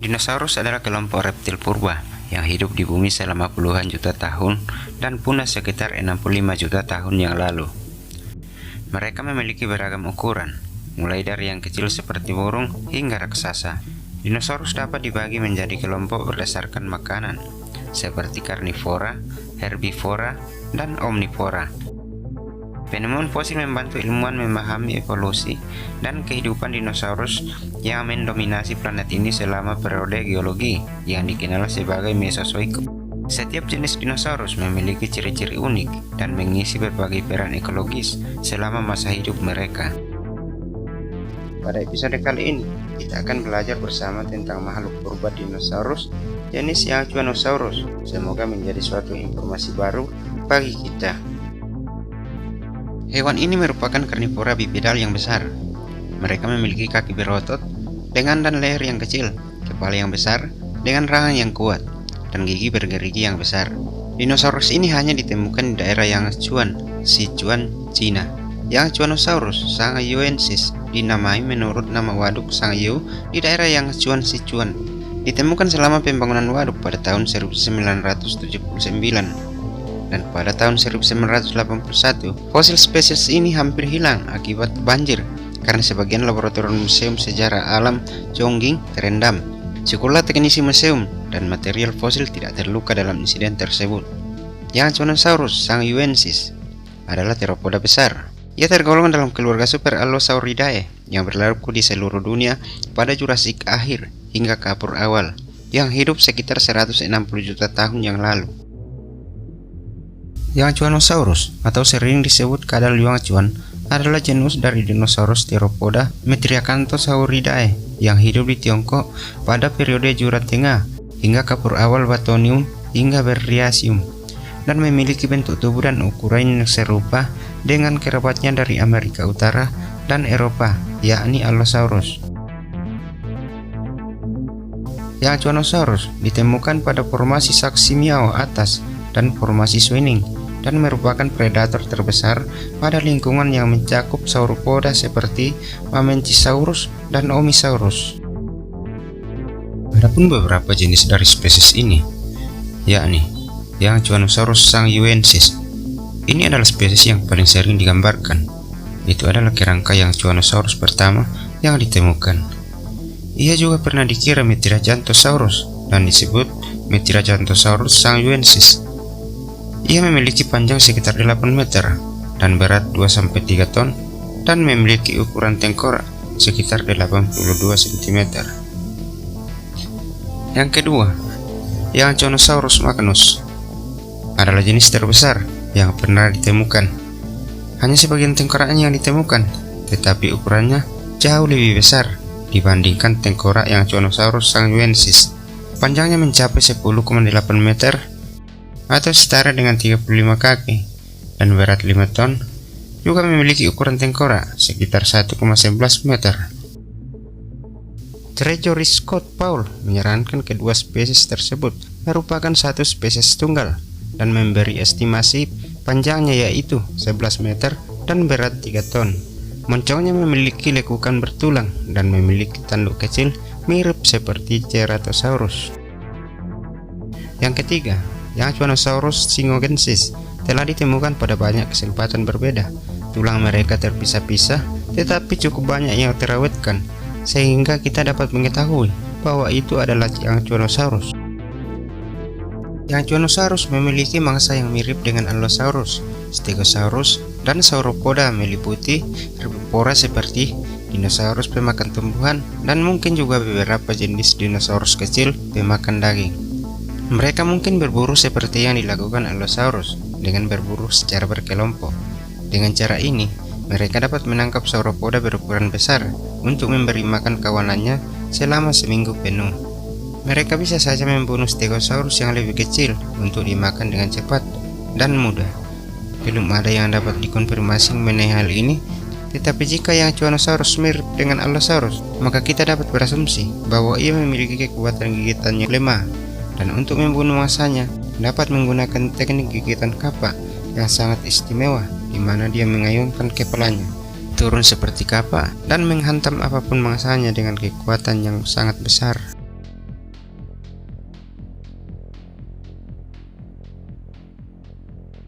Dinosaurus adalah kelompok reptil purba yang hidup di bumi selama puluhan juta tahun dan punah sekitar 65 juta tahun yang lalu. Mereka memiliki beragam ukuran, mulai dari yang kecil seperti burung hingga raksasa. Dinosaurus dapat dibagi menjadi kelompok berdasarkan makanan, seperti karnivora, herbivora, dan omnivora. Penemuan fosil membantu ilmuwan memahami evolusi dan kehidupan dinosaurus yang mendominasi planet ini selama periode geologi yang dikenal sebagai Mesozoikum. Setiap jenis dinosaurus memiliki ciri-ciri unik dan mengisi berbagai peran ekologis selama masa hidup mereka. Pada episode kali ini, kita akan belajar bersama tentang makhluk purba dinosaurus jenis Yangchuanosaurus. Semoga menjadi suatu informasi baru bagi kita. Hewan ini merupakan karnivora bipedal yang besar. Mereka memiliki kaki berotot, lengan dan leher yang kecil, kepala yang besar, dengan rahang yang kuat, dan gigi bergerigi yang besar. Dinosaurus ini hanya ditemukan di daerah Yangchuan, Sichuan, Cina. Yangchuanosaurus sangyuensis dinamai menurut nama waduk Sangyu di daerah Yangchuan, Sichuan. Ditemukan selama pembangunan waduk pada tahun 1979. Dan pada tahun 1981, fosil spesies ini hampir hilang akibat banjir karena sebagian laboratorium Museum Sejarah Alam Chongqing terendam. Syukurlah teknisi museum dan material fosil tidak terluka dalam insiden tersebut. Yangchuanosaurus sangyuensis adalah teropoda besar. Ia tergolong dalam keluarga Super Allosauridae yang berlaku di seluruh dunia pada Jurassic akhir hingga Kapur awal, yang hidup sekitar 160 juta tahun yang lalu. Yangchuanosaurus atau sering disebut kadal Yangchuan adalah genus dari dinosaurus teropoda Metriacanthosauridae yang hidup di Tiongkok pada periode Jura Tengah hingga Kapur awal Batonium hingga Berriasium, dan memiliki bentuk tubuh dan ukuran yang serupa dengan kerabatnya dari Amerika Utara dan Eropa, yakni Allosaurus. Yangchuanosaurus ditemukan pada formasi Saximiao atas dan formasi Swining, dan merupakan predator terbesar pada lingkungan yang mencakup sauropoda seperti Mamenchisaurus dan Omisaurus. Adapun beberapa jenis dari spesies ini, yakni Yangchuanosaurus sangyuensis. Ini adalah spesies yang paling sering digambarkan. Itu adalah kerangka Yangchuanosaurus pertama yang ditemukan. Ia juga pernah dikira Metriacanthosaurus dan disebut Metriacanthosaurus sangyuensis. Ia memiliki panjang sekitar 8 meter dan berat 2-3 ton dan memiliki ukuran tengkorak sekitar 82 cm. Yang kedua, Yangchuanosaurus magnus adalah jenis terbesar yang pernah ditemukan. Hanya sebagian tengkoraknya yang ditemukan, tetapi ukurannya jauh lebih besar dibandingkan tengkorak Yangchuanosaurus sangyuensis. Panjangnya mencapai 10,8 meter atau setara dengan 35 kaki dan berat 5 ton, juga memiliki ukuran tengkorak sekitar 1,11 meter. Treasury Scott Paul menyarankan kedua spesies tersebut merupakan satu spesies tunggal dan memberi estimasi panjangnya yaitu 11 meter dan berat 3 ton. Moncongnya memiliki lekukan bertulang dan memiliki tanduk kecil mirip seperti Ceratosaurus. Yang ketiga, Yangchuanosaurus singogensis telah ditemukan pada banyak kesempatan berbeda. Tulang mereka terpisah-pisah, tetapi cukup banyak yang terawetkan, sehingga kita dapat mengetahui bahwa itu adalah Yangchuanosaurus. Yangchuanosaurus memiliki mangsa yang mirip dengan Allosaurus, Stegosaurus, dan Sauropoda meliputi herbivora seperti dinosaurus pemakan tumbuhan dan mungkin juga beberapa jenis dinosaurus kecil pemakan daging. Mereka mungkin berburu seperti yang dilakukan Allosaurus dengan berburu secara berkelompok. Dengan cara ini, mereka dapat menangkap sauropoda berukuran besar untuk memberi makan kawanannya selama seminggu penuh. Mereka bisa saja membunuh Stegosaurus yang lebih kecil untuk dimakan dengan cepat dan mudah. Belum ada yang dapat dikonfirmasi mengenai hal ini, tetapi jika Yangchuanosaurus mirip dengan Allosaurus, maka kita dapat berasumsi bahwa ia memiliki kekuatan gigitan yang lemah. Dan untuk membunuh mangsanya dapat menggunakan teknik gigitan kapak yang sangat istimewa, di mana dia mengayunkan kepalanya turun seperti kapak dan menghantam apapun mangsanya dengan kekuatan yang sangat besar.